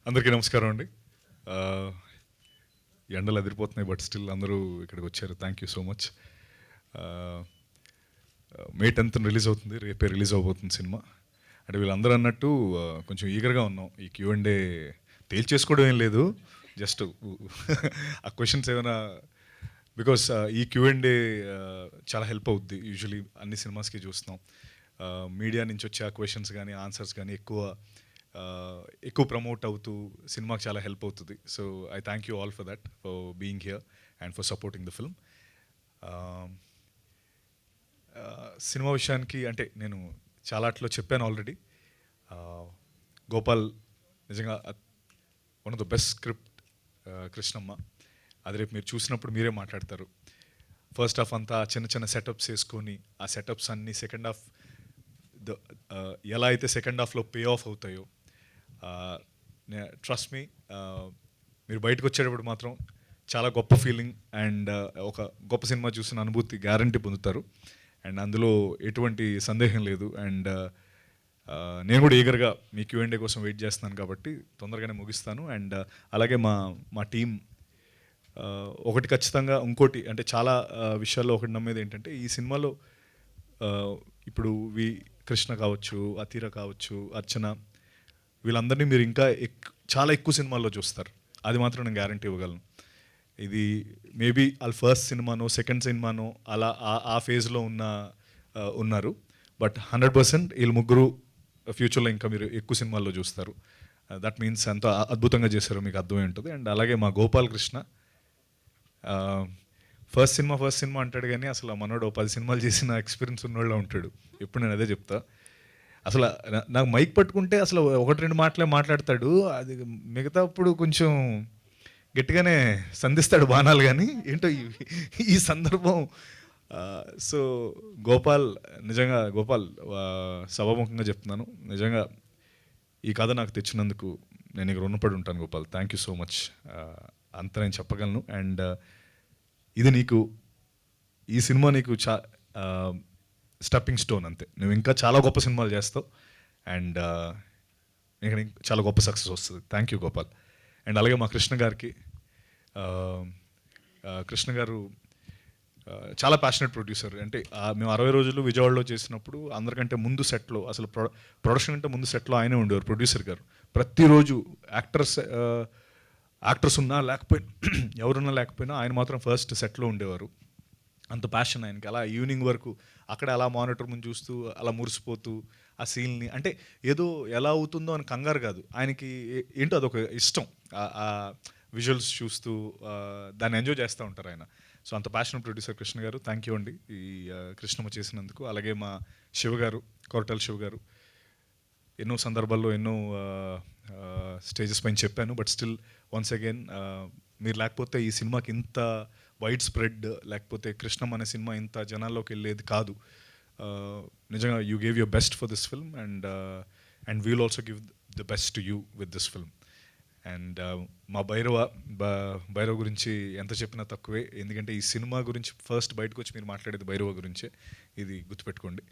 అందరికీ నమస్కారం అండి. ఎండలు అదిరిపోతున్నాయి, బట్ స్టిల్ అందరూ ఇక్కడికి వచ్చారు. Thank you so much. May 10th release అవుతుంది, రేపే రిలీజ్ అవబోతుంది సినిమా. అంటే వీళ్ళందరూ అన్నట్టు కొంచెం ఈగర్గా ఉన్నాం. ఈ Q&A తేల్చేసుకోవడం ఏం లేదు, జస్ట్ ఆ క్వశ్చన్స్ ఏమైనా, బికాస్ ఈ Q&A చాలా హెల్ప్ అవుద్ది. యూజువలీ అన్ని సినిమాస్కి చూస్తున్నాం, మీడియా నుంచి వచ్చే ఆ క్వశ్చన్స్ కానీ ఆన్సర్స్ కానీ ఎక్కువ ప్రమోట్ అవుతూ సినిమాకి చాలా హెల్ప్ అవుతుంది. So I thank you all for that, for being here and for supporting the film. Cinema విషయానికి అంటే నేను చాలాట్లో చెప్పాను ఆల్రెడీ. గోపాల్ నిజంగా one of the best script, Krishnamma. అది రేపు మీరు చూసినప్పుడు మీరే మాట్లాడతారు. ఫస్ట్ హాఫ్ అంతా చిన్న చిన్న సెటప్స్ వేసుకొని, ఆ సెటప్స్ అన్నీ సెకండ్ హాఫ్ ఎలా అయితే సెకండ్ హాఫ్లో పే ఆఫ్ అవుతాయో, ట్రస్ట్ మీ, మీరు బయటకు వచ్చేటప్పుడు మాత్రం చాలా గొప్ప ఫీలింగ్ అండ్ ఒక గొప్ప సినిమా చూసిన అనుభూతి గ్యారంటీ పొందుతారు. అండ్ అందులో ఎటువంటి సందేహం లేదు. అండ్ నేను కూడా ఈగర్గా మీ Q&A కోసం వెయిట్ చేస్తున్నాను, కాబట్టి తొందరగానే ముగిస్తాను. అండ్ అలాగే మా టీం ఒకటి ఖచ్చితంగా, ఇంకోటి అంటే చాలా విషయాల్లో ఒకటి నమ్మేది ఏంటంటే, ఈ సినిమాలో ఇప్పుడు కృష్ణ కావచ్చు, అతీర కావచ్చు, అర్చన, వీళ్ళందరినీ మీరు ఇంకా చాలా ఎక్కువ సినిమాల్లో చూస్తారు. అది మాత్రం నేను గ్యారంటీ ఇవ్వగలను. ఇది మేబీ వాళ్ళ ఫస్ట్ సినిమానో సెకండ్ సినిమానో అలా ఆ ఫేజ్లో ఉన్నారు. బట్ 100% వీళ్ళు ముగ్గురు ఫ్యూచర్లో ఇంకా మీరు ఎక్కువ సినిమాల్లో చూస్తారు. దట్ మీన్స్ ఎంతో అద్భుతంగా చేశారు, మీకు అర్థమై ఉంటుంది. అండ్ అలాగే మా గోపాల్ కృష్ణ ఫస్ట్ సినిమా అంటాడు, కానీ అసలు మనోడు 10 సినిమాలు చేసిన ఎక్స్పీరియన్స్ ఉన్నోళ్ళ ఉంటాడు. ఎప్పుడు నేను అదే చెప్తా. అసలు నాకు మైక్ పట్టుకుంటే అసలు 1-2 మాటలే మాట్లాడతాడు. అది మిగతా అప్పుడు కొంచెం గట్టిగానే సంధిస్తాడు బాణాలు, కానీ ఏంటో ఈ సందర్భం. సో గోపాల్, నిజంగా గోపాల్, సభాముఖంగా చెప్తున్నాను, నిజంగా ఈ కథ నాకు తెచ్చినందుకు నేను ఇక్కడ రుణపడి ఉంటాను Gopal. Thank you so much. అంత నేను చెప్పగలను. అండ్ ఇది ఈ సినిమా నీకు స్టెప్పింగ్ స్టోన్ అంతే. నువ్వు ఇంకా చాలా గొప్ప సినిమాలు చేస్తావు అండ్ ఇక్కడ చాలా గొప్ప సక్సెస్ వస్తుంది. Thank you Gopal. అండ్ అలాగే మా కృష్ణ గారికి, కృష్ణ గారు చాలా ప్యాషనెట్ ప్రొడ్యూసర్. అంటే మేము 60 రోజులు విజయవాడలో చేసినప్పుడు అందరికంటే ముందు సెట్లో, అసలు ప్రొడక్షన్ కంటే ముందు సెట్లో ఆయనే ఉండేవారు, ప్రొడ్యూసర్ గారు. ప్రతిరోజు యాక్టర్స్ ఉన్నా లేకపోయినా, ఎవరున్నా లేకపోయినా ఆయన మాత్రం ఫస్ట్ సెట్లో ఉండేవారు. అంత ప్యాషన్ ఆయనకి. అలా ఈవినింగ్ వరకు అక్కడ అలా మానిటర్ ముందు చూస్తూ అలా మురిసిపోతూ ఆ సీన్ని, అంటే ఏదో ఎలా అవుతుందో అని కంగారు కాదు, ఆయనకి ఏంటో అదొక ఇష్టం. ఆ విజువల్స్ చూస్తూ దాన్ని ఎంజాయ్ చేస్తూ ఉంటారు ఆయన. సో అంత ప్యాషన్ ప్రొడ్యూసర్ కృష్ణ గారు, థ్యాంక్ యూ అండి ఈ కృష్ణమ్మ చేసినందుకు. అలాగే మా శివ గారు, కొరటాల శివ గారు, ఎన్నో సందర్భాల్లో ఎన్నో స్టేజెస్ పైన చెప్పాను, బట్ స్టిల్ వన్స్ అగైన్, మీరు లేకపోతే ఈ సినిమాకి ఇంత వైడ్ స్ప్రెడ్, లేకపోతే కృష్ణం అనే సినిమా ఇంత జనాల్లోకి వెళ్ళేది కాదు. నిజంగా you gave your best for this film and we'll also give the best to you with this film. And మా భైరవ గురించి ఎంత చెప్పినా తక్కువే, ఎందుకంటే ఈ సినిమా గురించి ఫస్ట్ బయటకు వచ్చి మీరు మాట్లాడేది భైరవ గురించే, ఇది గుర్తుపెట్టుకోండి.